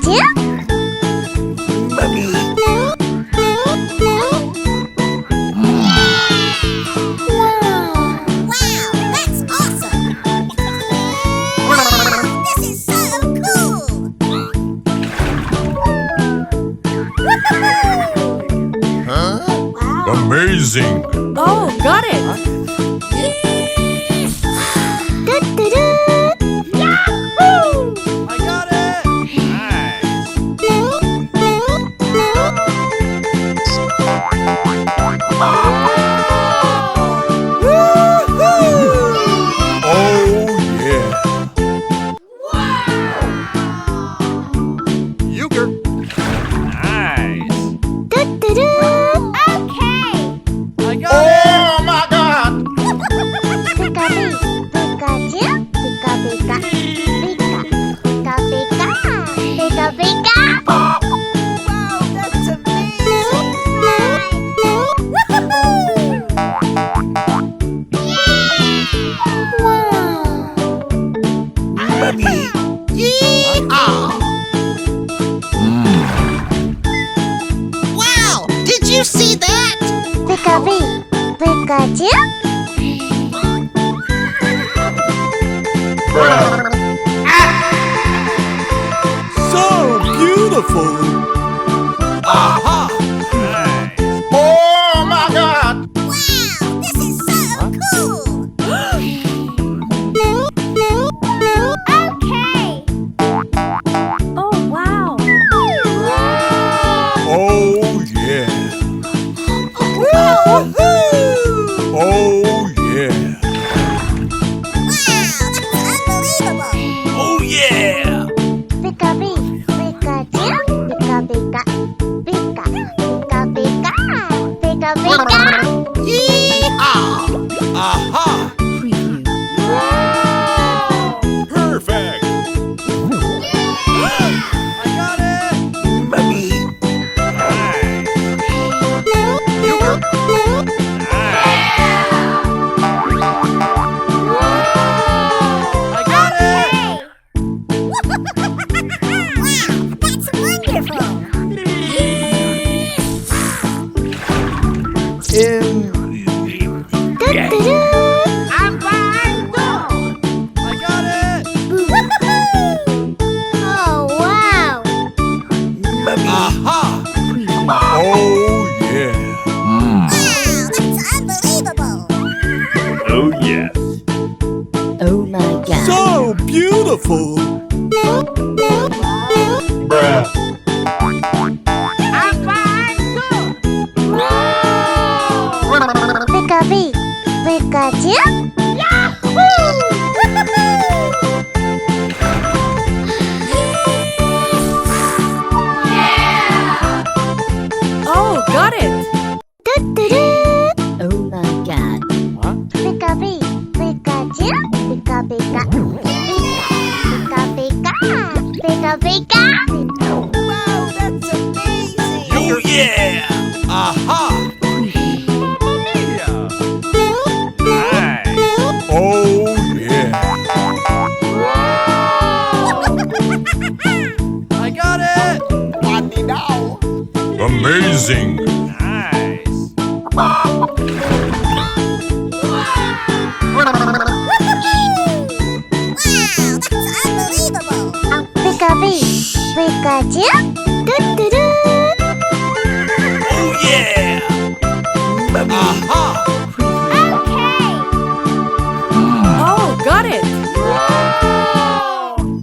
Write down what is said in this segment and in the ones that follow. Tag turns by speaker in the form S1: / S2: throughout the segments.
S1: Pikachu.
S2: Mommy.
S1: Wow, that's awesome. This is so cool.
S2: Huh?
S1: Wow.
S3: Amazing!
S4: Oh, got it!
S1: Do-do-do. Yahoo!
S5: I got it!
S3: Oh yeah!
S5: Euchre! Nice!
S1: Do-do-do. Okay.
S5: I got it!
S2: Oh my God!
S1: Pikachu, Pikachu, Pika Pika, Pika, Pika Pika, Pika Pika. Wow, that's amazing!
S2: Mommy. Yeehaw! Wow! Did you see that?
S1: Pika Pikachu.
S3: So beautiful!
S2: Aha!
S5: Nice!
S2: Oh my God!
S1: Wow, this is so cool! Okay!
S4: Oh, wow!
S3: Oh yeah! Oh yeah!
S1: Wow, that's unbelievable!
S5: Oh yeah!
S1: Pika Pikachu, Pika Pika, Pika, Pika Pika, Pika Pika!
S2: Yeehaw!
S5: Aha!
S4: Preview.
S5: Perfect! I got it!
S2: Mommy.
S5: Nice! I got it!
S1: Wow, that's wonderful! Do-do-do. I'm fine,
S5: I got it!
S1: Oh, wow!
S2: Mommy.
S5: Aha!
S3: Oh yeah!
S1: Wow, that's unbelievable!
S5: Oh yes!
S4: Oh my god!
S3: So beautiful!
S5: Bruh!
S1: I'm fine, Pika Pikachu? Yahoo!
S4: Oh, got it!
S1: Do-do-do.
S4: Oh my god!
S1: Pika Pikachu? Pika Pika. Pika Pika. Pika Pika. Wow, that's amazing!
S5: Oh yeah! Aha! Nice!
S3: Oh yeah!
S5: I got it!
S2: Mommy now.
S3: Amazing!
S5: Nice!
S1: Wow, that's unbelievable! Pika Pikachu? Do-do-do.
S5: Oh yeah!
S2: Mommy.
S5: Aha!
S1: Okay!
S4: Oh, got it!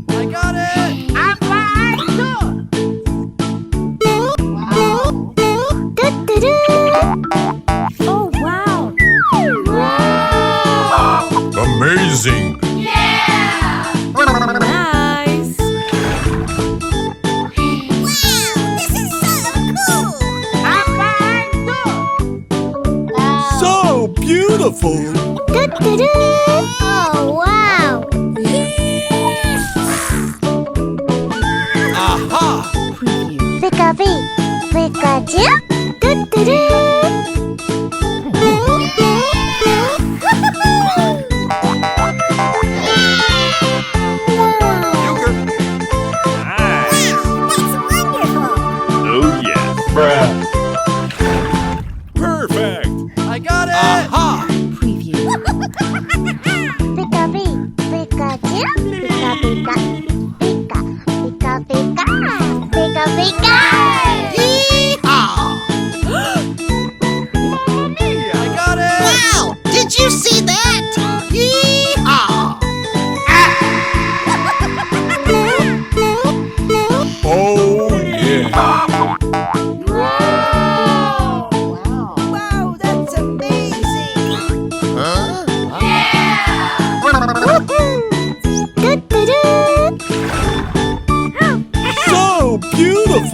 S5: I got it!
S1: I'm fine, Do-do-do.
S4: Oh, wow!
S3: Amazing!
S4: Nice!
S1: Wow, this is so cool! I'm fine,
S3: So beautiful!
S1: Do-do-do. Oh, wow!
S5: Aha!
S4: Preview.
S1: Pika Pikachu? Do-do-do.
S5: Euchre! Nice!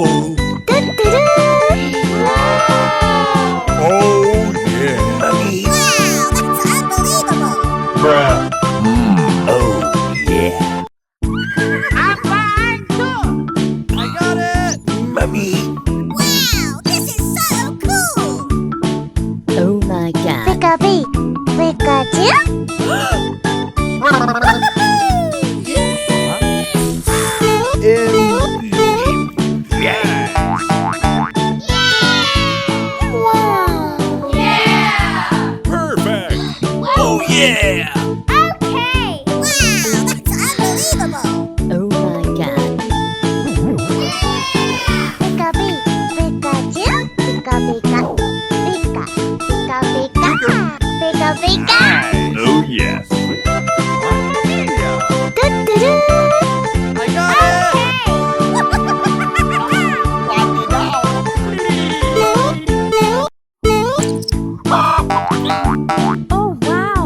S3: beautiful. Oh, yeah.
S2: Mummy.
S1: Wow, that's unbelievable.
S2: Bruh. Oh, yeah.
S5: I got it.
S2: Mummy.
S1: Wow, this is so cool.
S4: Oh my god.
S1: Pikachu. Pikachu.
S3: Perfect.
S5: Oh yeah.
S1: Okay. Wow, that's unbelievable.
S4: Oh my god.
S5: Oh yes. I got it.
S4: Oh wow.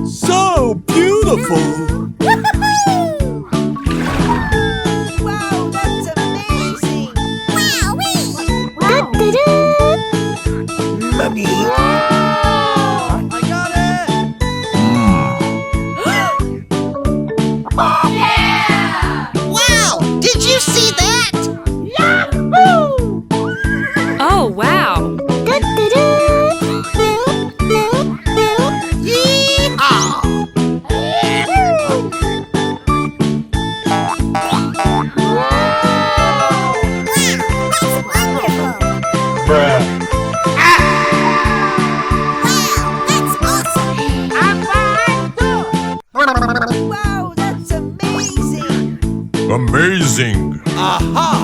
S3: So beautiful.
S1: Wow, that's amazing.
S2: Mummy.
S5: I got it.
S1: Wow, did you see that?
S4: Oh wow.
S2: Bruh.
S1: Wow, that's amazing.
S3: Amazing.
S5: Aha.